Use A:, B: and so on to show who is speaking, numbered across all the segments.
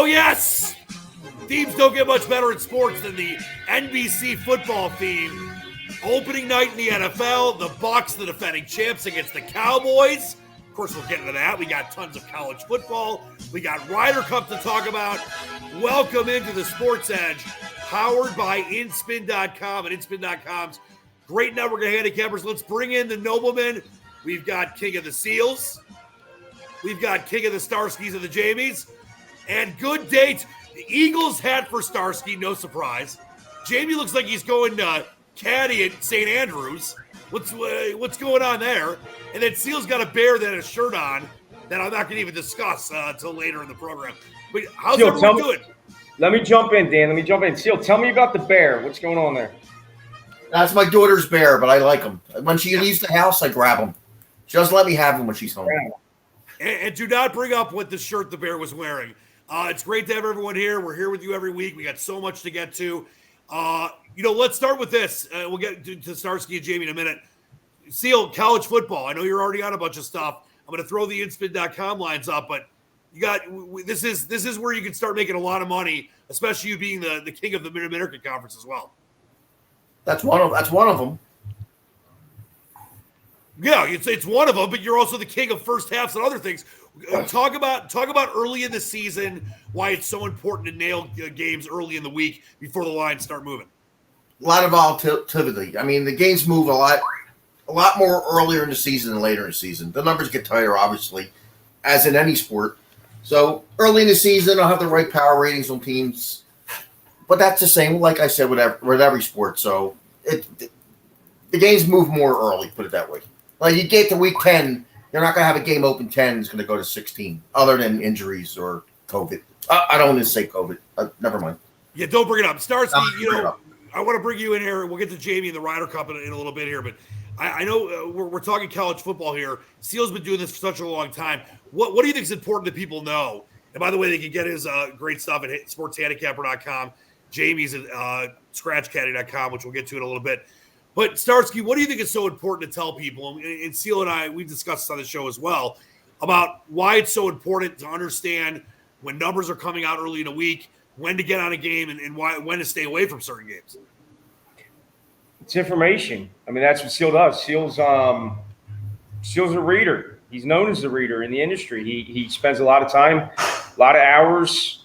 A: yes! Themes don't get much better in sports than the NBC football theme. Opening night in the NFL, the Bucs, the defending champs against the Cowboys. Of course, we'll get into that. We got tons of college football. We got RYDER Cup to talk about. Welcome into the SportSedge, powered by InSpin.com and InSpin.com's great network of handicappers. Let's bring in the noblemen. We've got King of the Seals. We've got King of the Starskys and the Jamies. And good date. The Eagles hat for Starsky, no surprise. Jamie looks like he's going caddy at St. Andrews. What's going on there? And then Seal's got a bear that has a shirt on that I'm not going to even discuss until later in the program. But how's
B: Seal,
A: everyone doing?
B: Let me jump in, Dan. Seal, tell me about the bear. What's going on there?
C: That's my daughter's bear, but I like him. When she leaves the house, I grab him. She doesn't let me have him when she's home.
A: And do not bring up what the shirt the bear was wearing. It's great to have everyone here. We're here with you every week. We got so much to get to. Let's start with this. We'll get to Starsky and Jamie in a minute. Seal, college football. I know you're already on a bunch of stuff. I'm going to throw the InSpin.com lines up, but you got this is where you can start making a lot of money, especially you being the king of the Mid-American Conference as well. That's one of them. Yeah, it's one of them, but you're also the king of first halves and other things. Talk about early in the season, why it's so important to nail games early in the week before the lines start moving.
C: A lot of volatility. I mean, the games move a lot more earlier in the season than later in the season. The numbers get tighter, obviously, as in any sport. So early in the season, I'll have the right power ratings on teams. But that's the same, like I said, with every sport. So the games move more early, put it that way. Like you get to week 10, you're not going to have a game open 10. It's going to go to 16, other than injuries or COVID. I don't want to say COVID. Never mind.
A: Yeah, don't bring it up. Starsky, I want to bring you in here. We'll get to Jamie and the RYDER Cup in a little bit here, but I know we're talking college football here. Seal's been doing this for such a long time. What do you think is important that people know? And by the way, they can get his great stuff at sportshandicapper.com. Jamie's at scratchcaddy.com, which we'll get to in a little bit. But Starsky, what do you think is so important to tell people? And Seal and I, we've discussed this on the show as well, about why it's so important to understand when numbers are coming out early in a week, when to get on a game, and when to stay away from certain games.
B: It's information. I mean, that's what Seal does. Seal's a reader. He's known as a reader in the industry. He spends a lot of time, a lot of hours,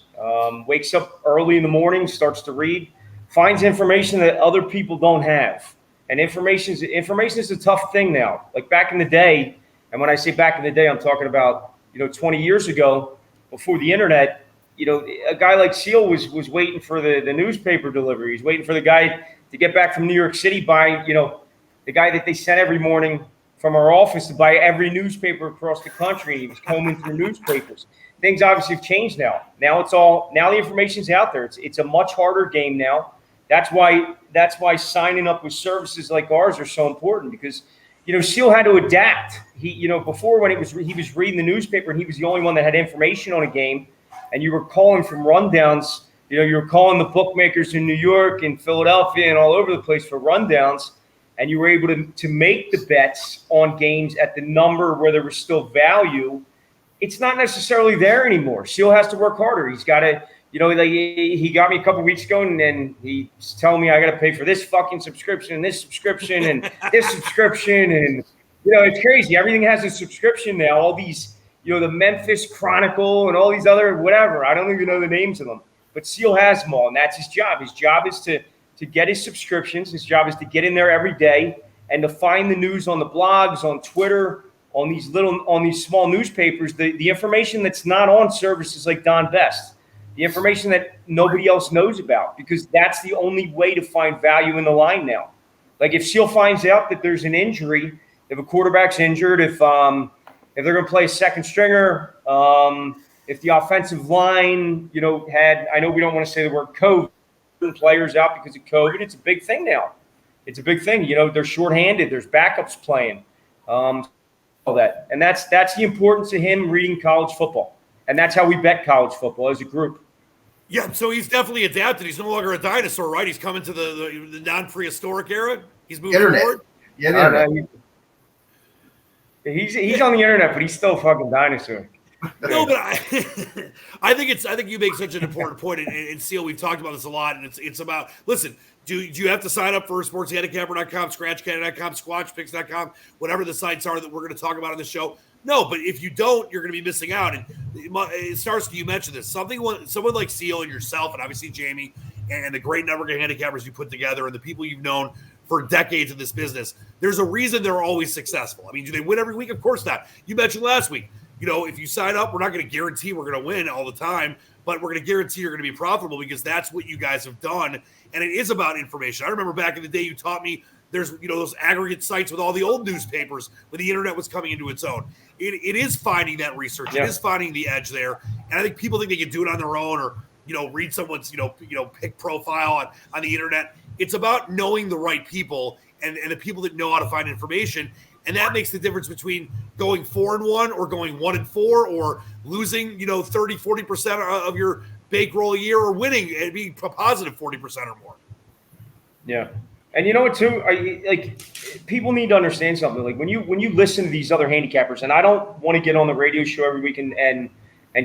B: wakes up early in the morning, starts to read, finds information that other people don't have. And information is a tough thing now. Like back in the day, and when I say back in the day, I'm talking about 20 years ago, before the internet. A guy like Seal was waiting for the newspaper delivery. He's waiting for the guy to get back from New York City, buy the guy that they sent every morning from our office to buy every newspaper across the country. He was combing through newspapers. Things obviously have changed now. Now the information's out there. It's a much harder game now. That's why signing up with services like ours are so important, because Seal had to adapt. Before, when he was reading the newspaper and he was the only one that had information on a game, and you were calling from rundowns. You were calling the bookmakers in New York and Philadelphia and all over the place for rundowns, and you were able to make the bets on games at the number where there was still value. It's not necessarily there anymore. Seal has to work harder. He's got to. He got me a couple weeks ago, and then he's telling me I got to pay for this fucking subscription and this subscription and this subscription. And, it's crazy. Everything has a subscription now. All these, the Memphis Chronicle and all these other whatever. I don't even know the names of them. But Seal has them all, and that's his job. His job is to get his subscriptions. His job is to get in there every day and to find the news on the blogs, on Twitter, on these small newspapers, the information that's not on services like Don Best. The information that nobody else knows about, because that's the only way to find value in the line now. Like if Seal finds out that there's an injury, if a quarterback's injured, if they're going to play a second stringer, if the offensive line, I know we don't want to say the word COVID, players out because of COVID. It's a big thing now. It's a big thing. They're shorthanded. There's backups playing, all that, and that's the importance of him reading college football. And that's how we bet college football as a group.
A: Yeah, so he's definitely adapted. He's no longer a dinosaur, right? He's coming to the non-prehistoric era. He's moving forward.
C: Yeah,
B: he's on the internet, but he's still a fucking dinosaur.
A: No, but I think you make such an important point, and Seal, we've talked about this a lot, and it's about, listen, do you have to sign up for sportshandicapper.com, scratchcandy.com, squatchpicks.com, whatever the sites are that we're going to talk about on the show? No, but if you don't, you're going to be missing out. And Starsky, you mentioned this. Someone like Seal and yourself, and obviously Jamie, and the great network of handicappers you put together, and the people you've known for decades in this business, there's a reason they're always successful. I mean, do they win every week? Of course not. You mentioned last week, if you sign up, we're not going to guarantee we're going to win all the time, but we're going to guarantee you're going to be profitable because that's what you guys have done. And it is about information. I remember back in the day, you taught me there's, those aggregate sites with all the old newspapers when the internet was coming into its own. It is finding that research. Yeah. It is finding the edge there. And I think people think they can do it on their own or, read someone's, pick profile on the internet. It's about knowing the right people and the people that know how to find information. And that makes the difference between going 4-1 or going 1-4 or losing, 30, 40% of your bankroll a year or winning and being a positive 40% or more.
B: Yeah. And you know what, too? People need to understand something. Like when you listen to these other handicappers, and I don't want to get on the radio show every week and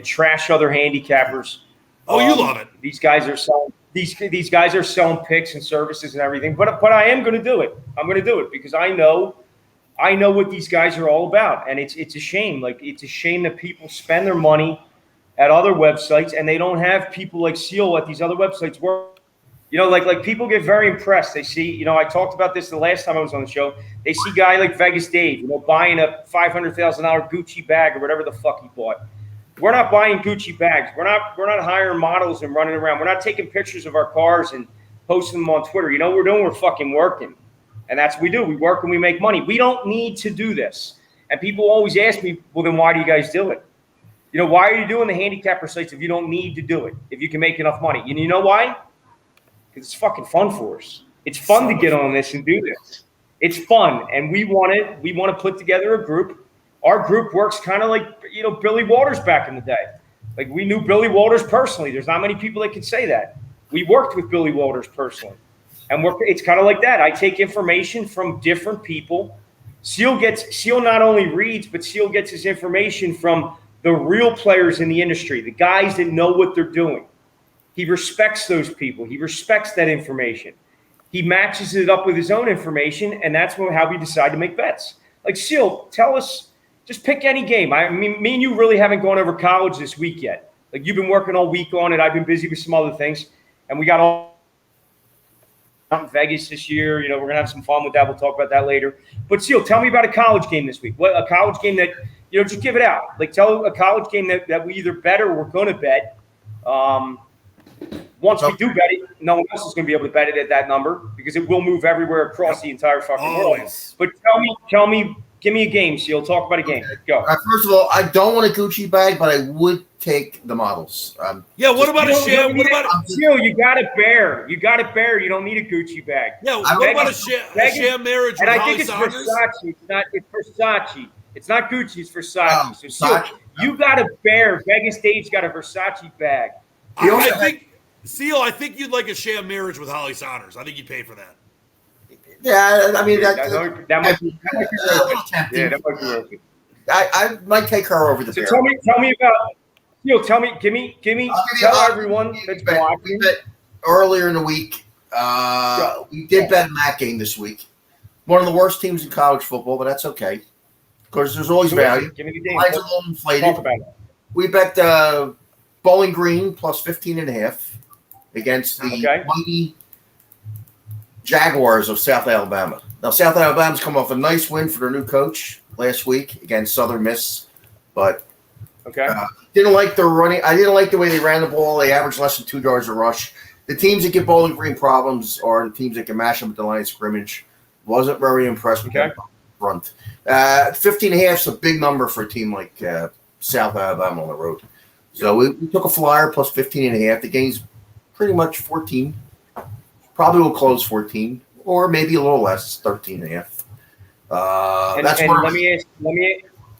B: trash other handicappers.
A: Oh, you love it.
B: These guys are selling these guys are selling picks and services and everything. But I am going to do it. I'm going to do it because I know what these guys are all about, and it's a shame. Like it's a shame that people spend their money at other websites and they don't have people like Seal at these other websites work. Like people get very impressed. They see, I talked about this the last time I was on the show. They see a guy like Vegas Dave, buying a $500,000 Gucci bag or whatever the fuck he bought. We're not buying Gucci bags. We're not hiring models and running around. We're not taking pictures of our cars and posting them on Twitter. You know what we're doing? We're fucking working. And that's what we do. We work and we make money. We don't need to do this. And people always ask me, well, then why do you guys do it? Why are you doing the handicapper sites if you don't need to do it, if you can make enough money? And you know why? Because it's fucking fun for us. It's fun to get on this and do this. It's fun. And we want to put together a group. Our group works kind of like, Billy Walters back in the day. Like we knew Billy Walters personally. There's not many people that can say that. We worked with Billy Walters personally. And it's kind of like that. I take information from different people. Seal not only reads, but Seal gets his information from the real players in the industry, the guys that know what they're doing. He respects those people. He respects that information. He matches it up with his own information, and that's how we decide to make bets. Like, Seal, tell us, just pick any game. I mean, me and you really haven't gone over college this week yet. Like, you've been working all week on it. I've been busy with some other things, and we got all out in Vegas this year. We're going to have some fun with that. We'll talk about that later. But, Seal, tell me about a college game this week. What a college game that, just give it out. Like, tell a college game that we either bet or we're going to bet. Once we do bet it, no one else is going to be able to bet it at that number because it will move everywhere across the entire fucking world. But tell me, give me a game, Seal. Talk about a game. Go.
C: First of all, I don't want a Gucci bag, but I would take the models.
A: What about a sham?
B: Seal, you got it bare. You got it bare. You don't need a Gucci bag.
A: Yeah, what about a sham marriage with Holly Saunders?
B: It's Versace. It's not Gucci. It's Versace. So Seal, you got a bare. Vegas Dave's got a Versace bag.
A: I think you'd like a sham marriage with Holly Saunders. I think you'd pay for that.
C: Yeah, I mean that
B: might be tempting. Yeah, that might be worth it.
C: I might take her over the bear.
B: Tell me about Seal. Give me. Tell everyone that's watching.
C: Earlier in the week, we did bet a MAC game this week. One of the worst teams in college football, but that's okay. Of course, there's always value.
B: Give me the game.
C: Mine's a little inflated.
B: Talk about it.
C: We bet Bowling Green plus 15.5 against the mighty Jaguars of South Alabama. Now, South Alabama's come off a nice win for their new coach last week against Southern Miss, but didn't like their running. I didn't like the way they ran the ball. They averaged less than 2 yards a rush. The teams that give Bowling Green problems are the teams that can mash them at the line of scrimmage. Wasn't very impressed with that front. 15.5 is a big number for a team like South Alabama on the road. So we took a flyer plus 15.5. The game's pretty much 14. Probably will close 14, or maybe a little less, 13.5.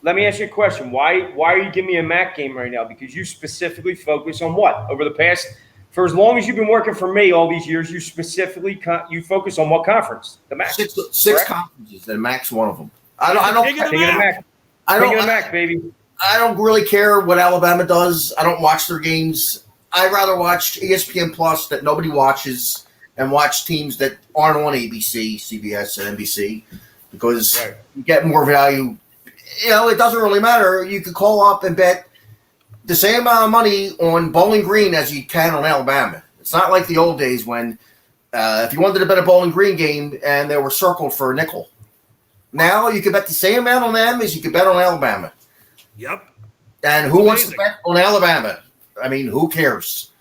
B: Let me ask you a question. Why are you giving me a MAC game right now? Because you specifically focus on what over the past, for as long as you've been working for me all these years, you specifically you focus on what conference? The MAC.
C: Six conferences, and MAC's one of them. I don't.
B: King of the MAC, baby.
C: I don't really care what Alabama does. I don't watch their games. I'd rather watch ESPN Plus that nobody watches and watch teams that aren't on ABC, CBS, and NBC because you get more value. You know, it doesn't really matter. You could call up and bet the same amount of money on Bowling Green as you can on Alabama. It's not like the old days when if you wanted to bet a Bowling Green game and they were circled for a nickel. Now you can bet the same amount on them as you can bet on Alabama.
A: Yep.
C: And who wants to bet on Alabama? I mean, who cares?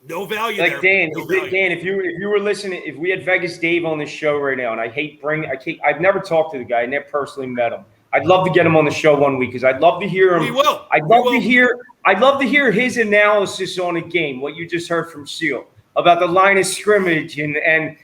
A: No value
B: like
A: there.
B: Dan, Dan, if you were listening, if we had Vegas Dave on this show right now, and I've never talked to the guy, I never personally met him. I'd love to get him on the show one week because I'd love to hear him.
A: We will.
B: I'd love to hear his analysis on a game, what you just heard from Seal about the line of scrimmage and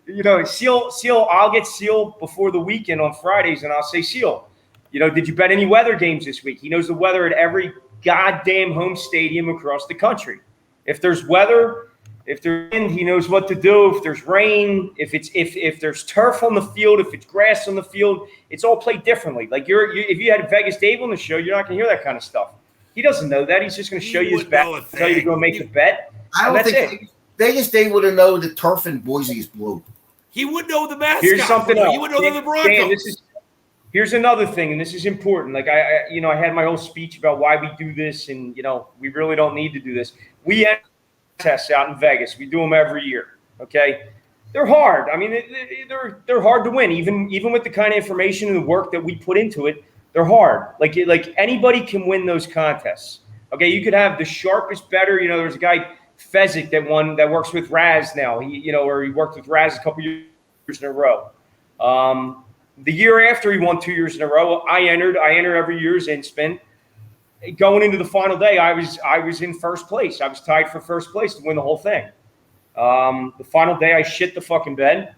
B: you know, Seal. I'll get Seal before the weekend on Fridays, and I'll say, Seal, you know, did you bet any weather games this week? He knows the weather at every goddamn home stadium across the country. If there's weather, if there's wind, he knows what to do. If there's rain, if there's turf on the field, if it's grass on the field, it's all played differently. Like if you had Vegas Dave on the show, you're not going to hear that kind of stuff. He doesn't know that. He's just going to show you his bet, tell you to go make the bet.
C: I don't think Vegas Dave would have known the turf in Boise is blue.
A: He would know the mascot.
B: Here's something else.
A: He would know the Broncos.
B: Dan, here's another thing, and this is important. Like I had my whole speech about why we do this, and you know, we really don't need to do this. We have tests out in Vegas. We do them every year. Okay, they're hard. I mean, they're hard to win, even with the kind of information and the work that we put into it. They're hard. Like anybody can win those contests. Okay, you could have the sharpest better. You know, there's a guy Fezzik that works with Raz now. He worked with Raz a couple years in a row. The year after he won 2 years in a row, I enter every year's in spin. Going into the final day, I was in first place. I was tied for first place to win the whole thing. The final day, I shit the fucking bed.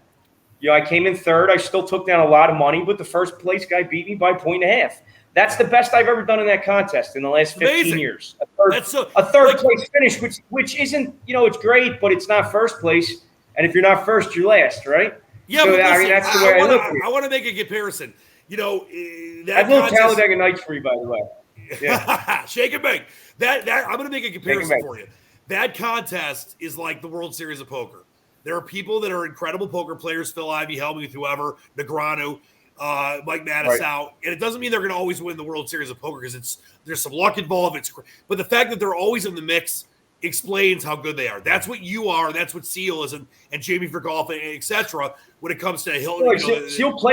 B: You know, I came in third. I still took down a lot of money, but the first place guy beat me by a point and a half. That's the best I've ever done in that contest in the last 15 years. A third place finish, which isn't, you know, it's great, but it's not first place. And if you're not first, you're last, right?
A: Yeah,
B: so,
A: but listen,
B: I mean, that's the way I look at it.
A: I want to make a comparison. You know,
B: I will Talladega Nights for you, by the way. Yeah.
A: Shake and bake. That I'm going to make a comparison for you. That contest is like the World Series of Poker. There are people that are incredible poker players, Phil Ivey, Hellmuth, whoever, Negreanu, Mike Mattis out, and it doesn't mean they're going to always win the World Series of Poker because there's some luck involved. But the fact that they're always in the mix explains how good they are. That's what you are, and that's what Seal is, and Jamie for golf, etc. When it comes to Hilton,
B: well,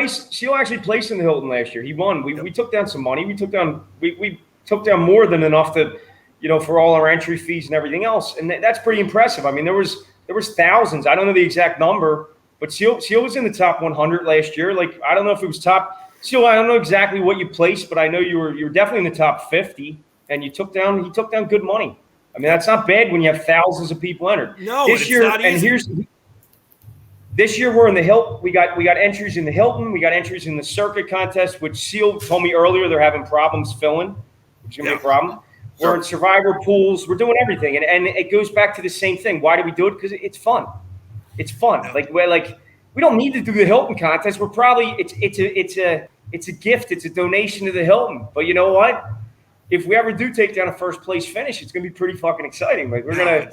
B: Seal actually placed in the Hilton last year. He won. We took down some money. We took down more than enough to, you know, for all our entry fees and everything else, and that's pretty impressive. I mean, there was thousands. I don't know the exact number, but Seal was in the top 100 last year. Like, I don't know if it was top Seal. I don't know exactly what you placed, but I know you were definitely in the top 50, and he took down good money. I mean, that's not bad when you have thousands of people entered.
A: No,
B: this year,
A: not easy.
B: This year we're in the Hilton. We got entries in the Hilton. We got entries in the circuit contest, which Seal told me earlier they're having problems filling, which is gonna be a problem. We're in survivor pools. We're doing everything, and it goes back to the same thing. Why do we do it? Because it's fun. It's fun. Yeah. We don't need to do the Hilton contest. We're probably it's a gift. It's a donation to the Hilton. But you know what? If we ever do take down a first place finish, it's gonna be pretty fucking exciting. Like we're gonna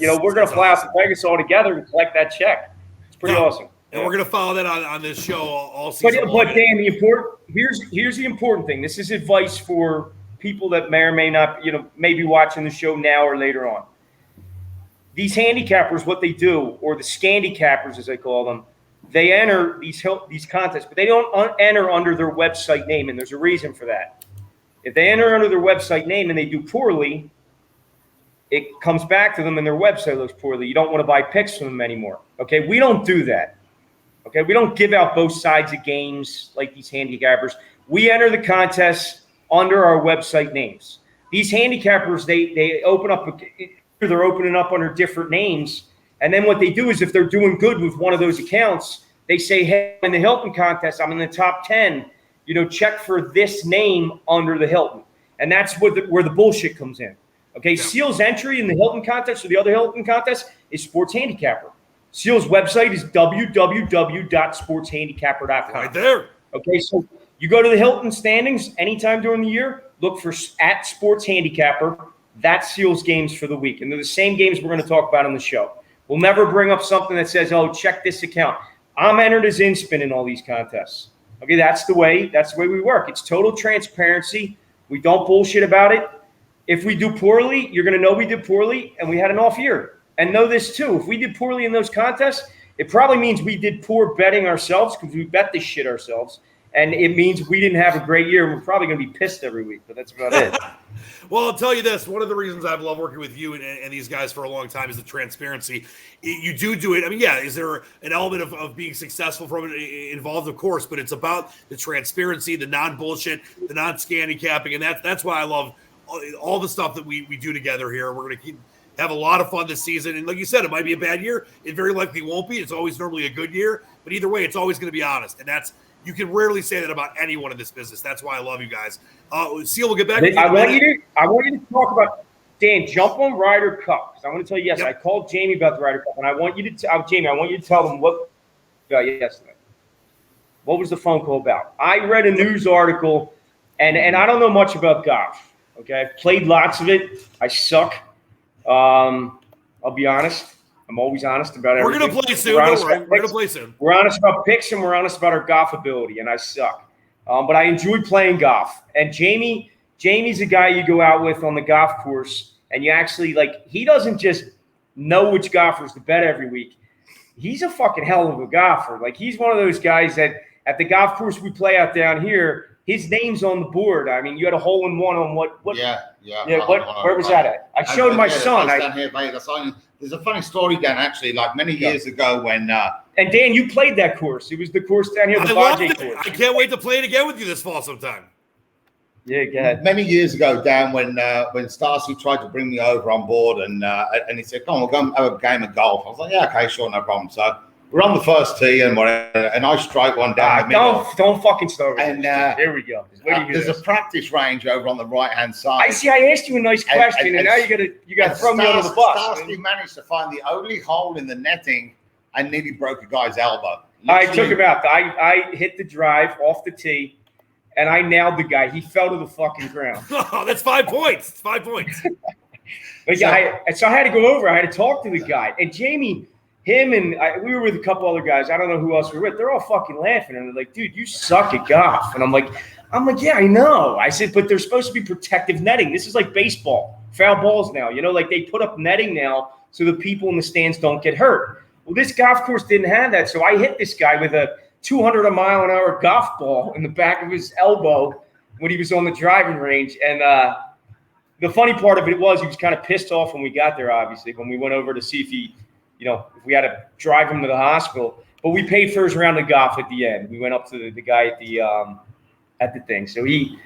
B: fly out to Vegas all together and collect that check. It's pretty awesome.
A: And we're gonna follow that on this show all season.
B: But Dan, here's the important thing. This is advice for people that may or may not, you know, may be watching the show now or later on. These handicappers, what they do, or the scandicappers as I call them, they enter these contests, but they don't enter under their website name, and there's a reason for that. If they enter under their website name and they do poorly, it comes back to them and their website looks poorly. You don't want to buy picks from them anymore. Okay, we don't do that. Okay, we don't give out both sides of games like these handicappers. We enter the contests under our website names. These handicappers, they open up, they're opening up under different names. And then what they do is if they're doing good with one of those accounts, they say, hey, in the Hilton contest, I'm in the top 10, you know, check for this name under the Hilton. And that's where the bullshit comes in. Okay, yeah. Seal's entry in the Hilton contest or the other Hilton contest is Sports Handicapper. Seal's website is www.sportshandicapper.com.
A: Right there.
B: Okay, so You go to the Hilton standings anytime during the year, look for at Sports Handicapper. That's Seals games for the week. And they're the same games we're going to talk about on the show. We'll never bring up something that says, oh, check this account. I'm entered as in-spin in all these contests. Okay, that's the way we work. It's total transparency. We don't bullshit about it. If we do poorly, you're going to know we did poorly and we had an off year. And know this too. If we did poorly in those contests, it probably means we did poor betting ourselves because we bet this shit ourselves. And it means we didn't have a great year. We're probably going to be pissed every week, but that's about it.
A: Well, I'll tell you this. One of the reasons I've loved working with you and these guys for a long time is the transparency. You do it. I mean, yeah, is there an element of being successful from it involved? Of course, but it's about the transparency, the non-bullshit, the non-handicapping, and that's why I love all the stuff that we do together here. We're going to have a lot of fun this season. And like you said, it might be a bad year. It very likely won't be. It's always normally a good year. But either way, it's always going to be honest. And you can rarely say that about anyone in this business. That's why I love you guys. Seal, we'll get back to you.
B: I want you to talk about, Dan, jump on RYDER Cup. Because I want to tell you, yes, yep. I called Jamie about the RYDER Cup. And I want you to Jamie, I want you to tell them what yesterday. What was the phone call about? I read a news article, and I don't know much about golf. Okay, I've played lots of it. I suck. I'll be honest. I'm always honest about everything.
A: We're going to play soon. Don't worry. We're going to play soon.
B: We're honest about picks and we're honest about our golf ability, and I suck. But I enjoy playing golf. And Jamie's a guy you go out with on the golf course, and you actually, he doesn't just know which golfers to bet every week. He's a fucking hell of a golfer. He's one of those guys that at the golf course we play out down here, his name's on the board. I mean, you had a hole-in-one on what?
D: Yeah.
B: Where was that at? I showed my son.
D: There's a funny story, Dan, actually, many years ago when
B: and Dan, you played that course. It was the course down here, the Bajay course.
A: I can't wait to play it again with you this fall sometime.
B: Yeah, go ahead.
D: Many years ago, Dan, when Starsky tried to bring me over on board and he said, come on, we'll go and have a game of golf. I was like, yeah, okay, sure, no problem. So we're on the first tee and I strike one down the middle.
B: Don't fucking start.
D: And
B: here we go.
D: There's a practice range over on the right-hand side.
B: I asked you a nice question, and now you got to throw me under the bus.
D: Starsky managed to find the only hole in the netting and nearly broke a guy's elbow.
B: I took him out. I hit the drive off the tee, and I nailed the guy. He fell to the fucking ground.
A: Oh, that's 5 points. It's 5 points.
B: So I had to go over. I had to talk to the guy. And Jamie, we were with a couple other guys. I don't know who else we were with. They're all fucking laughing. And they're like, dude, you suck at golf. And I'm like, yeah, I know. I said, but there's supposed to be protective netting. This is like baseball. Foul balls now. They put up netting now so the people in the stands don't get hurt. Well, this golf course didn't have that. So I hit this guy with a 200-mile-an-hour golf ball in the back of his elbow when he was on the driving range. And the funny part of it was he was kind of pissed off when we got there, obviously, when we went over to see if if we had to drive him to the hospital. But we paid for his round of golf at the end. We went up to the guy at the thing. So he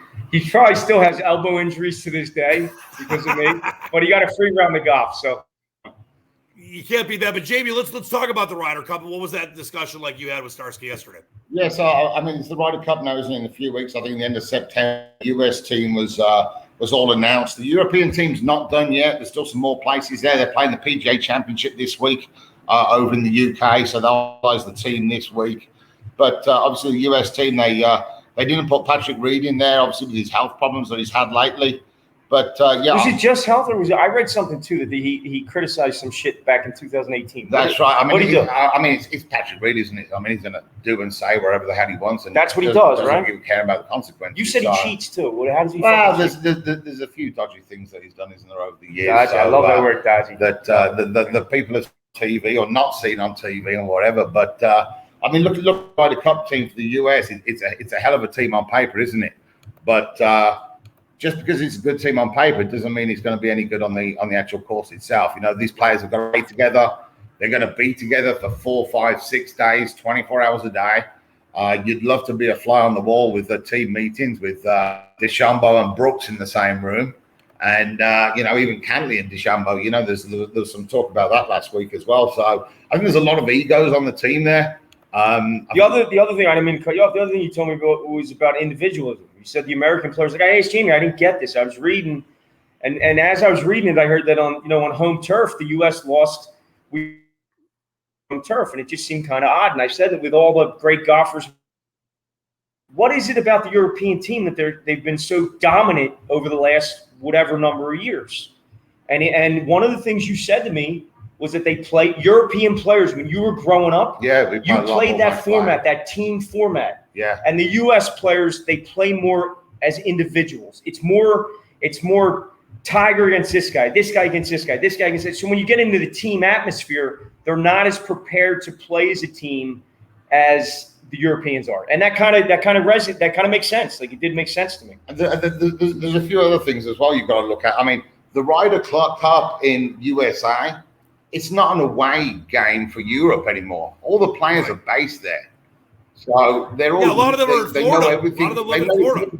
B: probably still has elbow injuries to this day because of me. But he got a free round of golf. So
A: you can't beat that. But Jamie, let's talk about the RYDER Cup. What was that discussion like you had with Starsky yesterday?
D: Yeah, so it's the RYDER Cup now, isn't it? In a few weeks. I think the end of September, the US team was all announced. The European team's not done yet. There's still some more places there. They're playing the PGA Championship this week over in the UK, so they'll finalize the team this week. But obviously, the US team they didn't put Patrick Reed in there, obviously with his health problems that he's had lately. But
B: was it just health, or was it? I read something too that he criticized some shit back in 2018.
D: That's right. It's Patrick Reed, isn't it? I mean, he's going to do and say wherever the hell he wants, and
B: that's what he does, right?
D: Doesn't care about the consequences.
B: You said he cheats too. How does he?
D: Well, there's a few dodgy things that he's done, isn't there, over the years?
B: Dodgy. I love that word, dodgy.
D: That the people of TV or not seen on TV or whatever, but look by the Cup team for the US. It's a hell of a team on paper, isn't it? But just because it's a good team on paper doesn't mean it's going to be any good on the actual course itself. These players are going to play together. They're going to be together for 4, 5, 6 days, 24 hours a day. You'd love to be a fly on the wall with the team meetings with DeChambeau and Brooks in the same room. And, even Cantley and DeChambeau, there's some talk about that last week as well. So I think there's a lot of egos on the team there.
B: The other thing I didn't mean to cut you off. The other thing you told me about was about individualism. You said the American players. I asked Jamie, I didn't get this. I was reading, and as I was reading it, I heard that on home turf, the U.S. lost home turf, and it just seemed kind of odd. And I said that with all the great golfers what is it about the European team that they've been so dominant over the last whatever number of years? And one of the things you said to me was that they play European players when you were growing up.
D: Yeah,
B: you played that format, that team format.
D: Yeah.
B: And the U.S. players, they play more as individuals. It's more Tiger against this guy against this guy, this guy against this. So when you get into the team atmosphere, they're not as prepared to play as a team as the Europeans are, and that kind of makes sense. Like, it did make sense to me.
D: And there's a few other things as well you've got to look at. I mean, the Ryder Cup in USA, it's not an away game for Europe anymore. All the players are based there, so they're all.
A: Yeah, a lot of them are in
D: they
A: Florida.
D: know everything.
A: A lot of them live
D: they
A: in
D: know
A: Florida.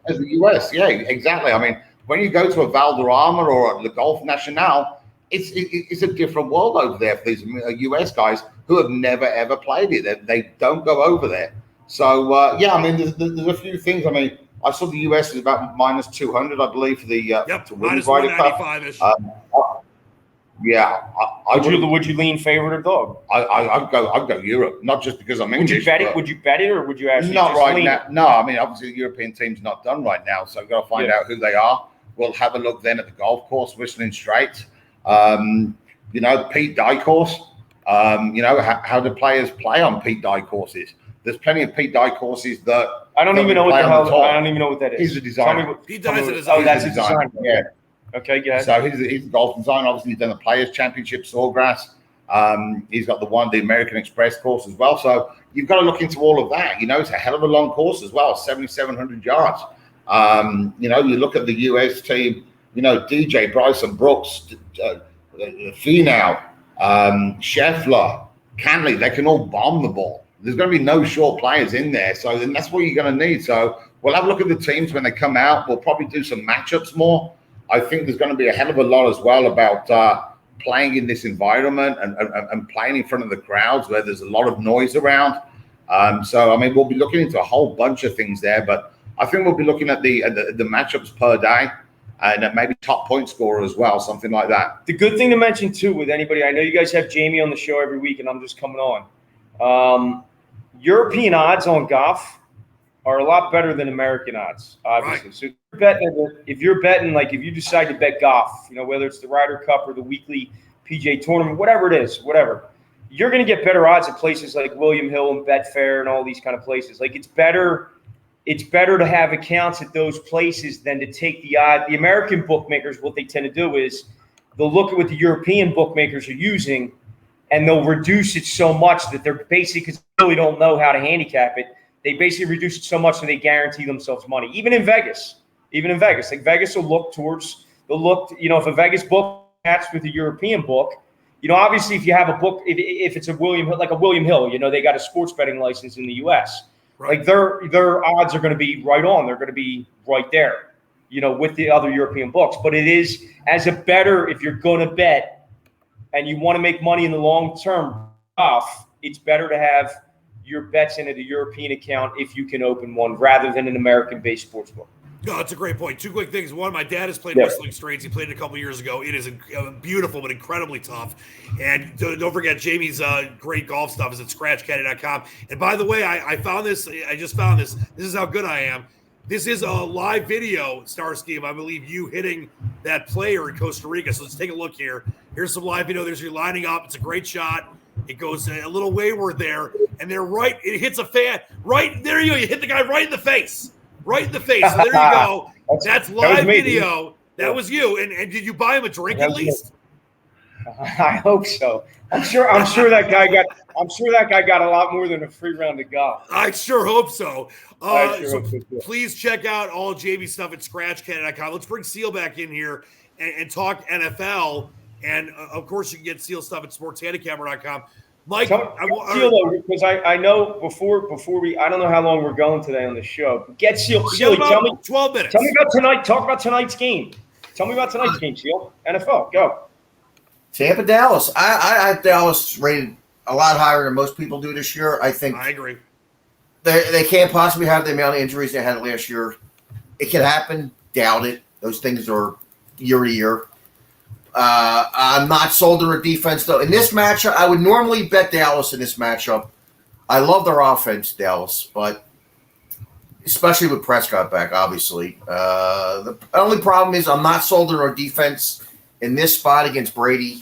D: as the US, yeah, exactly. I mean, when you go to a Valderrama or the Golf National, it's a different world over there for these US guys who have never ever played it. They don't go over there. So yeah, I mean, there's a few things. I mean, I saw the US is about minus 200, I believe, for the to win
A: minus
D: the Ryder Cup.
A: 195-ish.
D: Yeah,
B: Would you lean favorite or dog?
D: I'd go Europe, not just because I'm English.
B: Would you bet it? Would you bet it, or would you actually
D: not
B: just
D: right
B: lean
D: now?
B: it?
D: No, I mean, obviously the European team's not done right now, so I've got to find out who they are. We'll have a look then at the golf course, Whistling Straits. You know, Pete Dye course. You know, how do players play on Pete Dye courses? There's plenty of Pete Dye courses that
B: I don't even know what the hell. I don't even know what that is.
D: He's a designer.
A: Pete Dye's a designer.
B: Oh, that's a designer.
D: Yeah.
B: Okay, go ahead.
D: So he's a golf designer. Obviously, he's done the Players Championship, Sawgrass. He's got the American Express course as well. So you've got to look into all of that. You know, it's a hell of a long course as well, 7,700 yards. You know, you look at the US team, you know, DJ, Bryson Brooks, Finau, Scheffler, Cantley, they can all bomb the ball. There's going to be no short players in there. So then that's what you're going to need. So we'll have a look at the teams when they come out. We'll probably do some matchups more. I think there's going to be a hell of a lot as well about playing in this environment and playing in front of the crowds where there's a lot of noise around. So, I mean, we'll be looking into a whole bunch of things there, but I think we'll be looking at the matchups per day and maybe top point scorer as well, something like that.
B: The good thing to mention, too, with anybody, I know you guys have Jamie on the show every week, and I'm just coming on. European odds on golf are a lot better than American odds, obviously. Right. So if you're betting, like if you decide to bet golf, you know, whether it's the Ryder Cup or the weekly PGA tournament, whatever it is, you're going to get better odds at places like William Hill and Betfair and all these kind of places. Like it's better to have accounts at those places than to take the odd. The American bookmakers, what they tend to do is they'll look at what the European bookmakers are using and they'll reduce it so much that they're basically, because they really don't know how to handicap it, they basically reduce it so much that they guarantee themselves money. Even in Vegas, like Vegas will look, you know, if a Vegas book matched with a European book, you know, obviously if you have a book, if it's a William Hill, you know, they got a sports betting license in the U.S. Right. Like their odds are going to be right on. They're going to be right there, you know, with the other European books. But it is as a bettor, if you're going to bet and you want to make money in the long term off, it's better to have your bets into the European account if you can open one rather than an American-based sports book.
A: No, that's a great point. Two quick things. One, my dad has played Whistling Straits. He played it a couple years ago. It is beautiful but incredibly tough. And don't forget, Jamie's great golf stuff is at scratchcaddy.com. And by the way, I found this. I just found this. This is how good I am. This is a live video, Starsky, of I believe you hitting that player in Costa Rica. So let's take a look here. Here's some live video. There's you lining up. It's a great shot. It goes a little wayward there, and they're right. It hits a fan right there. You go. You hit the guy right in the face. Right in the face. So there you go. That's live video. That was you. And did you buy him a drink at least?
B: I hope so. I'm sure that guy got a lot more than a free round of golf.
A: I sure hope so. Please check out all JV stuff at scratchcaddy.com. Let's bring Seal back in here and talk NFL. And of course, you can get Seal stuff at sportshandicapper.com. Mike,
B: because I know before we, I don't know how long we're going today on the show. Get Seal.
A: Seal, tell me 12 minutes.
B: Tell me about tonight. Talk about tonight's game. Tell me about tonight's game, Seal. NFL, go.
C: Tampa, Dallas. I have Dallas rated a lot higher than most people do this year. I
A: agree.
C: They can't possibly have the amount of injuries they had last year. It can happen. Doubt it. Those things are year to year. I'm not sold on their defense, though. In this matchup, I would normally bet Dallas in this matchup. I love their offense, Dallas, but especially with Prescott back, obviously. The only problem is I'm not sold on our defense in this spot against Brady.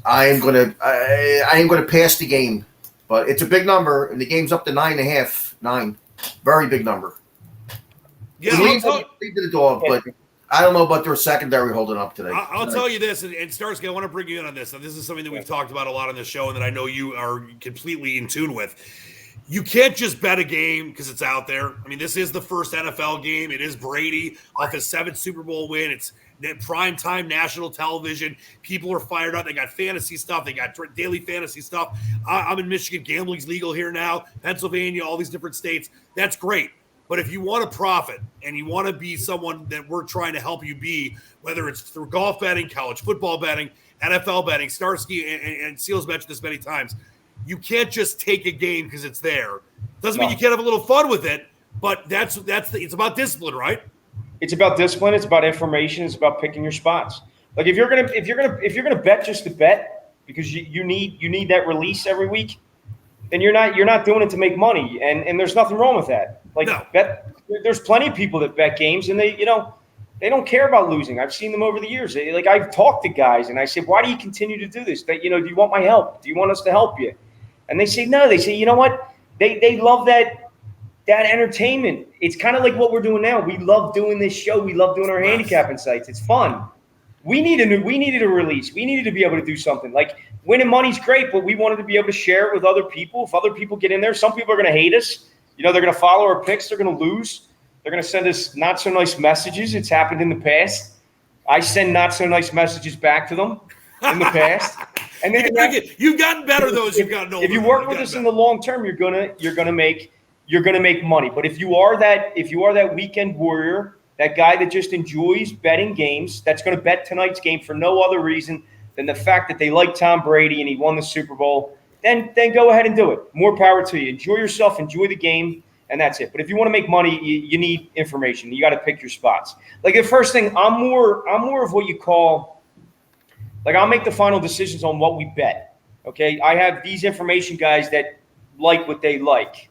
C: I am gonna pass the game, but it's a big number, and the game's up to 9.5. 9, very big number.
A: Yeah,
C: lead to the dog, but I don't know about their secondary holding up today.
A: I'll tell you this, and Starsky, I want to bring you in on this. Now, this is something that we've talked about a lot on this show, and that I know you are completely in tune with. You can't just bet a game because it's out there. I mean, this is the first NFL game. It is Brady off his 7th Super Bowl win. It's prime time national television. People are fired up. They got fantasy stuff. They got daily fantasy stuff. I'm in Michigan. Gambling's legal here now. Pennsylvania, all these different states. That's great. But if you want to profit and you want to be someone that we're trying to help you be, whether it's through golf betting, college football betting, NFL betting, Starsky and Seal's mentioned this many times, you can't just take a game because it's there. Doesn't mean you can't have a little fun with it, but it's about discipline, right?
B: It's about discipline. It's about information. It's about picking your spots. Like if you're gonna bet just to bet because you need that release every week, then you're not doing it to make money, and there's nothing wrong with that. Like there's plenty of people that bet games and they don't care about losing. I've seen them over the years. I've talked to guys and I say, why do you continue to do this? Do you want my help? Do you want us to help you? And they say no. They say, you know what? They love that entertainment. It's kind of like what we're doing now. We love doing this show. We love doing our handicapping sites. It's fun. We needed a release. We needed to be able to do something. Like winning money's great, but we wanted to be able to share it with other people. If other people get in there, some people are going to hate us. They're going to follow our picks. They're going to lose. They're going to send us not so nice messages. It's happened in the past. I send not so nice messages back to them in the past. And then
A: you've gotten better though as you've gotten older.
B: If you work with us in the long term, you're gonna make money. But if you are that weekend warrior, that guy that just enjoys betting games, that's going to bet tonight's game for no other reason than the fact that they like Tom Brady and he won the Super Bowl, then go ahead and do it. More power to you. Enjoy yourself, enjoy the game, and that's it. But if you want to make money, you need information. You got to pick your spots. Like the first thing, I'm more of what you call, like I'll make the final decisions on what we bet. Okay, I have these information guys that like what they like,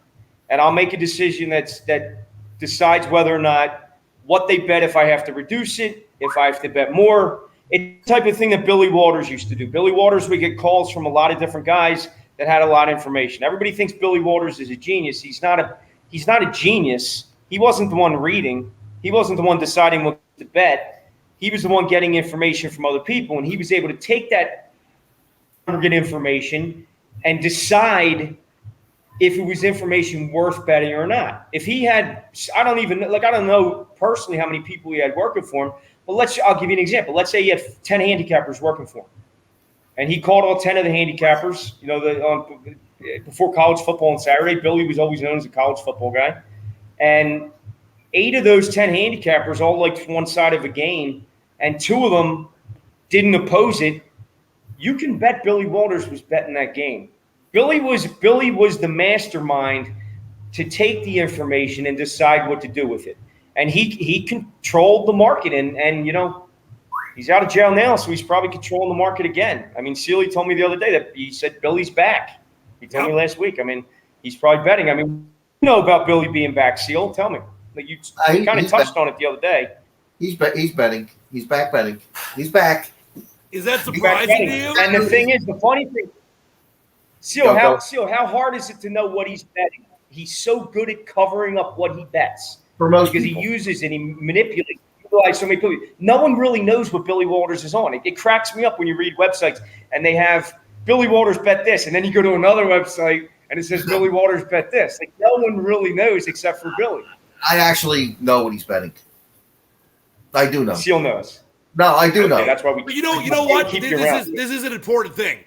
B: and I'll make a decision that decides whether or not what they bet, if I have to reduce it, if I have to bet more. It's the type of thing that Billy Walters used to do. Billy Walters would get calls from a lot of different guys that had a lot of information. Everybody thinks Billy Walters is a genius. He's not a genius. He wasn't the one reading. He wasn't the one deciding what to bet. He was the one getting information from other people, and he was able to take that aggregate information and decide if it was information worth betting or not. If he had, I don't know personally how many people he had working for him, but I'll give you an example. Let's say he had 10 handicappers working for him, and he called all 10 of the handicappers. Before college football on Saturday, Billy was always known as a college football guy, and 8 of those 10 handicappers all liked one side of a game, and 2 of them didn't oppose it. You can bet Billy Walters was betting that game. Billy was the mastermind to take the information and decide what to do with it. And he controlled the market, and he's out of jail now, so he's probably controlling the market again. I mean, Sealy told me the other day that he said Billy's back. He told me last week. I mean, he's probably betting. I mean, you know about Billy being back, Seal. Tell me. Like you kind of touched on it the other day.
C: He's betting. He's back betting. He's back.
A: Is that surprising to you?
B: And the thing is, the funny thing, Seal, how hard is it to know what he's betting? He's so good at covering up what he bets because he uses and he manipulates. So many people. No one really knows what Billy Walters is on. It cracks me up when you read websites and they have Billy Walters bet this, and then you go to another website and it says Billy Walters bet this. Like no one really knows except for Billy.
C: I actually know what he's betting. I do know.
B: Seal knows.
C: No, I do know.
B: That's why we.
A: But you know what? This is an important thing.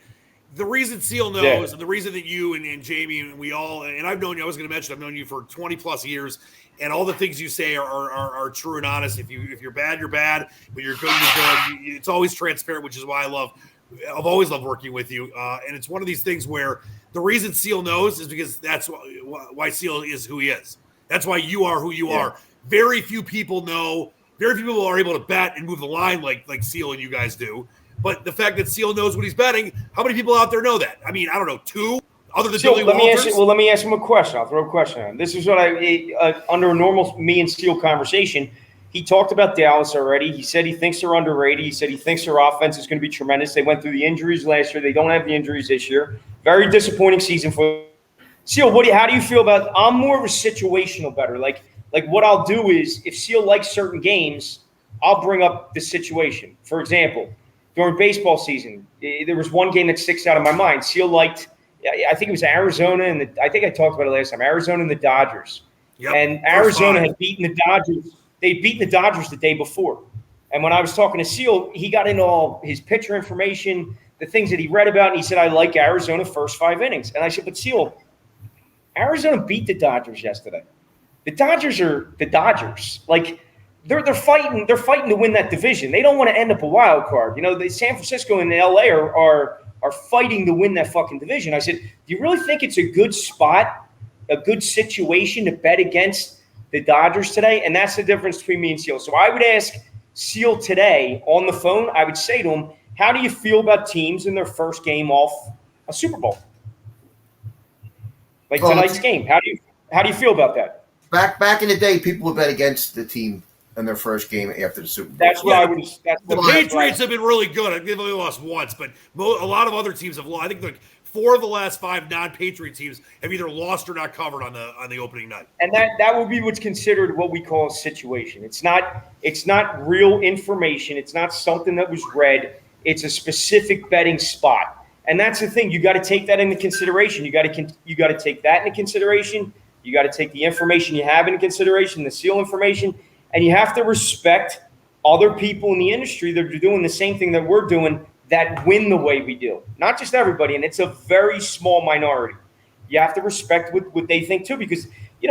A: The reason Seal knows, and the reason that you and Jamie and we all, and I've known you, I was going to mention, I've known you for 20 plus years, and all the things you say are true and honest. If you're bad, you're bad. When you're good, you're good. It's always transparent, which is why I've always loved working with you. And it's one of these things where the reason Seal knows is because that's why Seal is who he is. That's why you are who you are. Very few people know. Very few people are able to bet and move the line like Seal and you guys do. But the fact that Seal knows what he's betting, how many people out there know that? I mean, I don't know, 2, other than
B: So
A: Billy
B: let
A: Walters?
B: let me ask him a question. I'll throw a question at him. This is what under a normal me and Seal conversation, he talked about Dallas already. He said he thinks they're underrated. He said he thinks their offense is going to be tremendous. They went through the injuries last year. They don't have the injuries this year. Very disappointing season for Seal. How do you feel about? I'm more of a situational better. Like what I'll do is if Seal likes certain games, I'll bring up the situation. For example, during baseball season, there was one game that sticks out of my mind. Seal liked, I think it was Arizona, and I think I talked about it last time. Arizona and the Dodgers.
A: Yep.
B: And Arizona had beaten the Dodgers. They'd beaten the Dodgers the day before. And when I was talking to Seal, he got into all his pitcher information, the things that he read about, and he said, I like Arizona first 5 innings. And I said, but Seal, Arizona beat the Dodgers yesterday. The Dodgers are the Dodgers. Like, they're fighting to win that division. They don't want to end up a wild card. The San Francisco and the LA are fighting to win that fucking division. I said, do you really think it's a good spot, a good situation to bet against the Dodgers today? And that's the difference between me and Seal. So I would ask Seal today on the phone, I would say to him, how do you feel about teams in their first game off a Super Bowl? Like tonight's game. How do you feel about that?
C: Back in the day, people would bet against the team in their first game after the Super Bowl.
B: That's what I would.
A: The Patriots have been really good. They've only lost once, but a lot of other teams have lost. I think like 4 of the last 5 non-Patriot teams have either lost or not covered on the opening night.
B: And that would be what's considered what we call a situation. It's not real information. It's not something that was read. It's a specific betting spot. And that's the thing. You got to take that into consideration. You got to take that into consideration. You got to take the information you have into consideration, the Seal information, and you have to respect other people in the industry that are doing the same thing that we're doing that win the way we do. Not just everybody, and it's a very small minority. You have to respect what they think too, because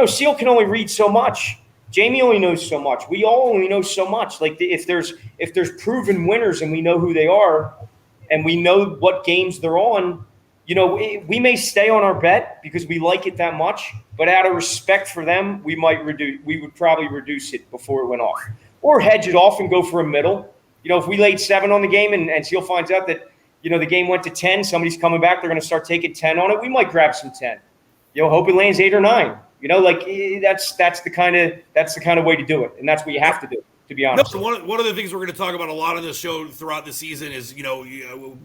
B: Seal can only read so much. Jamie only knows so much. We all only know so much. Like if there's proven winners and we know who they are, and we know what games they're on, we may stay on our bet because we like it that much, but out of respect for them, we would probably reduce it before it went off. Or hedge it off and go for a middle. If we laid 7 on the game and Seal finds out that, the game went to 10, somebody's coming back, they're going to start taking 10 on it, we might grab some 10. Hope it lands 8 or 9. That's the kind of way to do it. And that's what you have to do. To be honest,
A: one of the things we're going to talk about a lot on this show throughout the season is,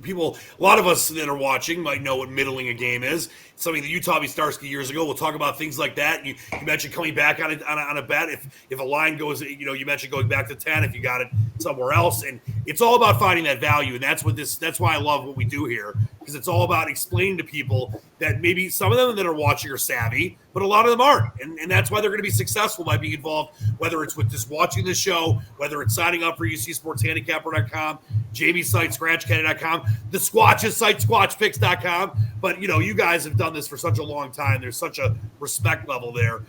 A: people, a lot of us that are watching might know what middling a game is. It's something that you taught me, Starsky, years ago. We'll talk about things like that. You mentioned coming back on a bet if a line goes, you mentioned going back to 10 if you got it somewhere else, and it's all about finding that value, and that's why I love what we do here, because it's all about explaining to people that maybe some of them that are watching are savvy, but a lot of them aren't, and that's why they're going to be successful by being involved, whether it's with just watching the show, whether it's signing up for UCSportshandicapper.com, Jamie's site, ScratchCandy.com, the Squatch's site, SquatchPicks.com. But, you guys have done this for such a long time. There's such a respect level there.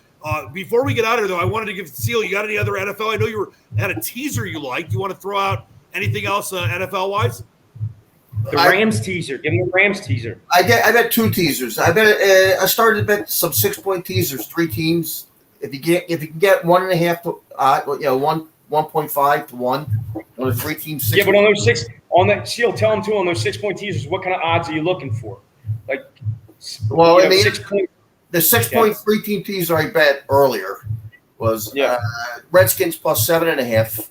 A: Before we get out of here, though, I wanted to give Seal, you got any other NFL? I know you had a teaser you liked. You want to throw out anything else NFL-wise?
B: The Rams teaser. Give me a Rams teaser.
C: I bet 2 teasers. I started to bet some 6-point teasers, 3 teams. If you can get 1.5 to 1.5 to 1 on a 3-team.
B: Yeah, but on those 6 on that Seal, tell them too on those 6-point teasers. What kind of odds are you looking for? Like,
C: well,
B: 6 point.
C: The 6-point 3-team teaser I bet earlier was Redskins plus 7.5.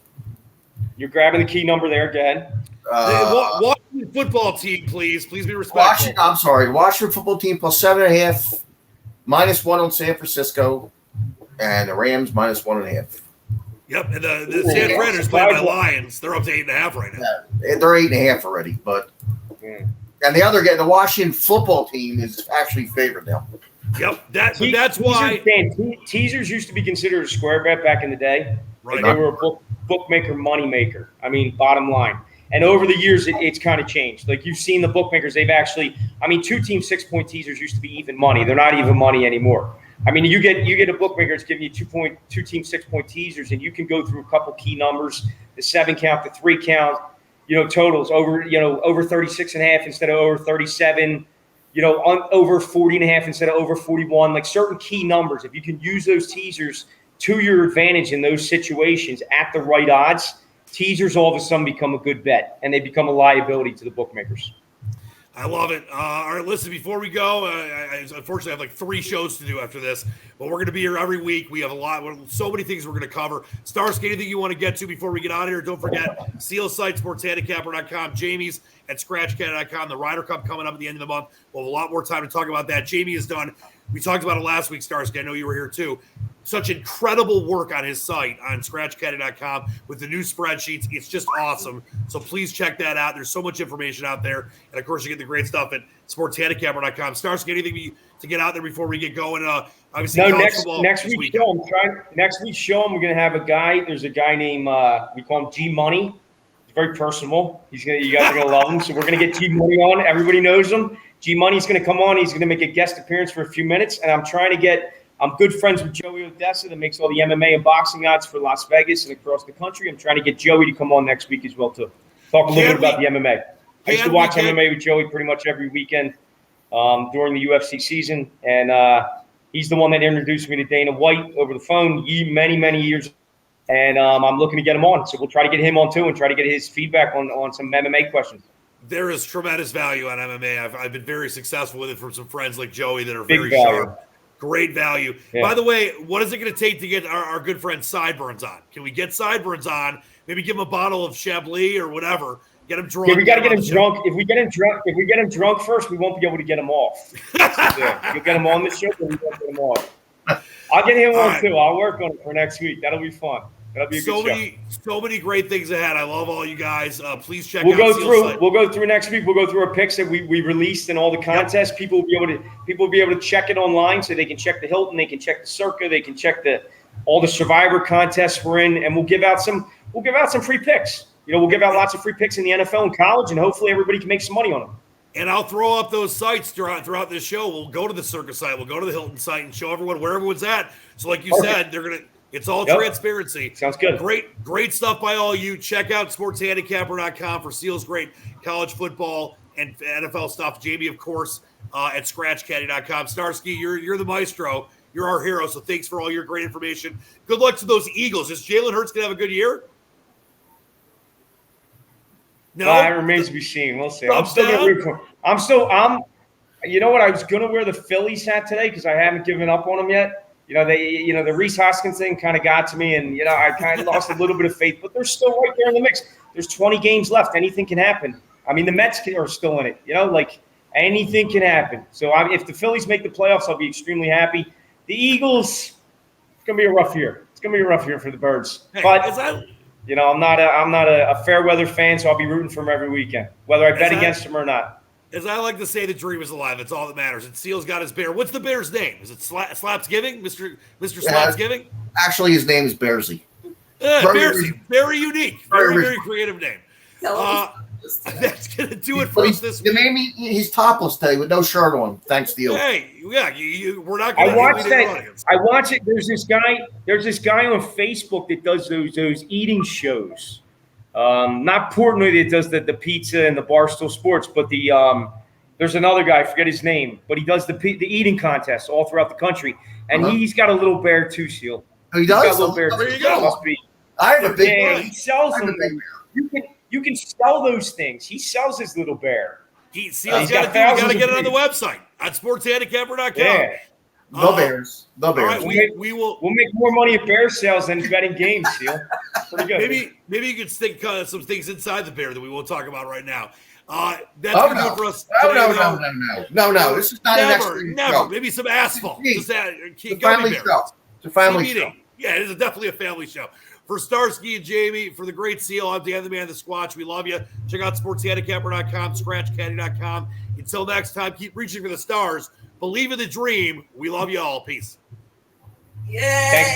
B: You're grabbing the key number there. Go ahead.
A: Washington football team, please be respectful.
C: Washington football team plus 7.5, -1 on San Francisco, and the Rams -1.5.
A: Yep, and the San Fran's played by Lions. They're up to 8.5 right now.
C: Yeah, they're 8.5 already, but and the other guy, the Washington football team, is actually favored now.
A: Yep, that's why
B: teasers used to be considered a square bet back in the day.
A: Right,
B: they were a bookmaker money maker. I mean, bottom line. And over the years, it's kind of changed. Like you've seen the bookmakers, they've actually. I mean, 2-team 6-point teasers used to be even money. They're not even money anymore. I mean, you get a bookmaker that's giving you 2-team 6-point teasers, and you can go through a couple key numbers: the 7 count, the 3 count. Totals over 36.5 instead of over 37. Over 40.5 instead of over 41. Like certain key numbers, if you can use those teasers to your advantage in those situations at the right odds, teasers all of a sudden become a good bet, and they become a liability to the bookmakers.
A: I love it. All right, listen, before we go, I unfortunately have like 3 shows to do after this, but we're going to be here every week. We have so many things we're going to cover. Starsky, anything you want to get to before we get out of here? Don't forget, Seal site, sportshandicapper.com, Jamie's at scratchcat.com, the RYDER Cup coming up at the end of the month. We'll have a lot more time to talk about that. Jamie has done, we talked about it last week, Starsky. I know you were here too. Such incredible work on his site on scratchcat.com with the new spreadsheets. It's just awesome. So please check that out. There's so much information out there. And of course, you get the great stuff at sportshandicapper.com. Starsky, anything to get out there before we get going? Obviously,
B: no, next week's show, we're going to have a guy. There's a guy named, we call him G Money. He's very personable. You guys are going to love him. So we're going to get G Money on. Everybody knows him. G Money's going to come on. He's going to make a guest appearance for a few minutes. And I'm good friends with Joey Odessa that makes all the MMA and boxing odds for Las Vegas and across the country. I'm trying to get Joey to come on next week as well, too. Talk a little bit about the MMA. I used to watch MMA with Joey pretty much every weekend during the UFC season. And he's the one that introduced me to Dana White over the phone many, many years. And I'm looking to get him on. So we'll try to get him on, too, and try to get his feedback on some MMA questions.
A: There is tremendous value on MMA. I've been very successful with it from some friends like Joey that are
B: Big
A: very
B: value.
A: sharp. Great value. Yeah. By the way, what is it going to take to get our good friend Sideburns on? Can we get Sideburns on? Maybe give him a bottle of Chablis or whatever. Get him drunk.
B: Yeah, we got to get him drunk. If we get him drunk first, we won't be able to get him off. You'll get him on the show, but we won't get him off. I'll get him on too. I'll work on it for next week. That'll be fun. That'll be a good show.
A: So many great things ahead. I love all you guys. Please check
B: We'll
A: out.
B: We'll go through next week. We'll go through our picks that we released and all the contests. Yep. People will be able to check it online, so they can check the Hilton, they can check the Circa, they can check all the Survivor contests we're in, and we'll give out some free picks. We'll give out lots of free picks in the NFL and college, and hopefully everybody can make some money on them.
A: And I'll throw up those sites throughout this show. We'll go to the Circa site, we'll go to the Hilton site, and show everyone where everyone's at. So, like you said, it's all transparency.
B: Sounds good.
A: Great stuff by all you. Check out sportshandicapper.com for Seal's great college football and NFL stuff. Jamie, of course, at scratchcaddy.com. Starsky, you're the maestro. You're our hero, so thanks for all your great information. Good luck to those Eagles. Is Jalen Hurts going to have a good year? No?
B: It remains to be seen. We'll see. I'm still going to root for him. You know what? I was going to wear the Phillies hat today because I haven't given up on them yet. The Reese Hoskins thing kind of got to me, and I kind of lost a little bit of faith. But they're still right there in the mix. There's 20 games left. Anything can happen. I mean, the Mets are still in it. Anything can happen. So if the Phillies make the playoffs, I'll be extremely happy. The Eagles, it's gonna be a rough year. It's gonna be a rough year for the Birds. But I'm not a fair weather fan, so I'll be rooting for them every weekend, whether I bet against them or not.
A: As I like to say, the dream is alive. That's all that matters. And Seal's got his bear. What's the bear's name? Is it Slapsgiving? Mr. Slapsgiving?
C: Actually, his name is Bearsy.
A: Bearsy. Very unique. Very creative name. That's going to do it for us this week.
C: He's topless today with no shirt on, thanks to you.
A: Hey, yeah, we're not going to
B: I watch it. There's this guy on Facebook that does those eating shows. Not Portnoy that does the pizza and the Barstool Sports, but there's another guy, I forget his name, but he does the eating contests all throughout the country, and he's got a little bear too, Seal.
C: Oh, he does?
B: He's got a little bear
A: there you go.
C: I have a big bear.
B: He sells them. You can sell those things. He sells his little bear.
A: He's got to get it on the website at sportshandicapper.com.
C: Yeah. The Bears.
A: All right, we'll
B: make more money at bear sales than betting games, Seal. Pretty good.
A: Maybe you could stick some things inside the bear that we won't talk about right now. That's going to do it for us.
C: No. This is not an extreme show.
A: Maybe some asphalt.
C: It's a family show. It's a family show.
A: Yeah, it is definitely a family show. For Starsky and Jamie, for the great Seal, I'm Dan the Man, the Squatch. We love you. Check out sportshandicapper.com, scratchcaddy.com. Until next time, keep reaching for the stars. Believe in the dream. We love you all. Peace.
B: Yeah.